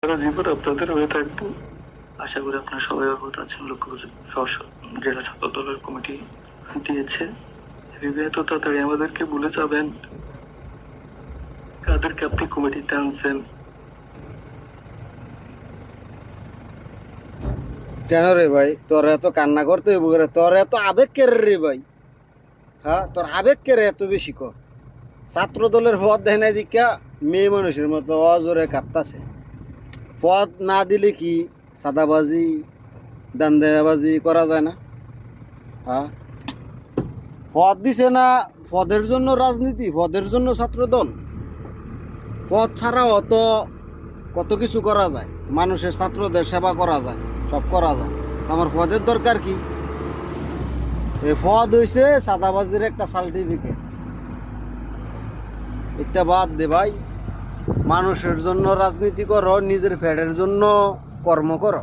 সারা জীবন আপনাদের হয়ে থাকবো। আশা করি আপনারা সবাই অবগত আছেন। লক্ষ্য জেলা ছাত্র দলের কমিটি দিয়েছে। এত তাড়াতাড়ি আমাদেরকে ভুলে যাবেন? কাদেরকে আপনি কমিটিতে আনছেন? কেন রে ভাই, তোর এত কান্না করতে হইব রে? তোর এত আবেগ কে রে ভাই? হ্যাঁ, তোর আবেগ কে রে এত বেশি? ছাত্র দলের পদ দেয় না দিকা মেয়ে মানুষের মতো অজোরে কাঁদতাছে। পদ না দিলে কি সাদাবাজি দান্দাবাজি করা যায় না? হ্যাঁ, পদ দিছে না, পদের জন্য রাজনীতি, পদের জন্য ছাত্র দল। পদ ছাড়াও তো কত কিছু করা যায়, মানুষের ছাত্রদের সেবা করা যায়, সব করা যায়। আমার পদের দরকার কি? এই পদ হইছে সাদাবাজির একটা সার্টিফিকেট। এটা বাদ দে ভাই, মানুষের জন্য রাজনীতি করো, নিজের ফ্যাটের জন্য কর্ম করো।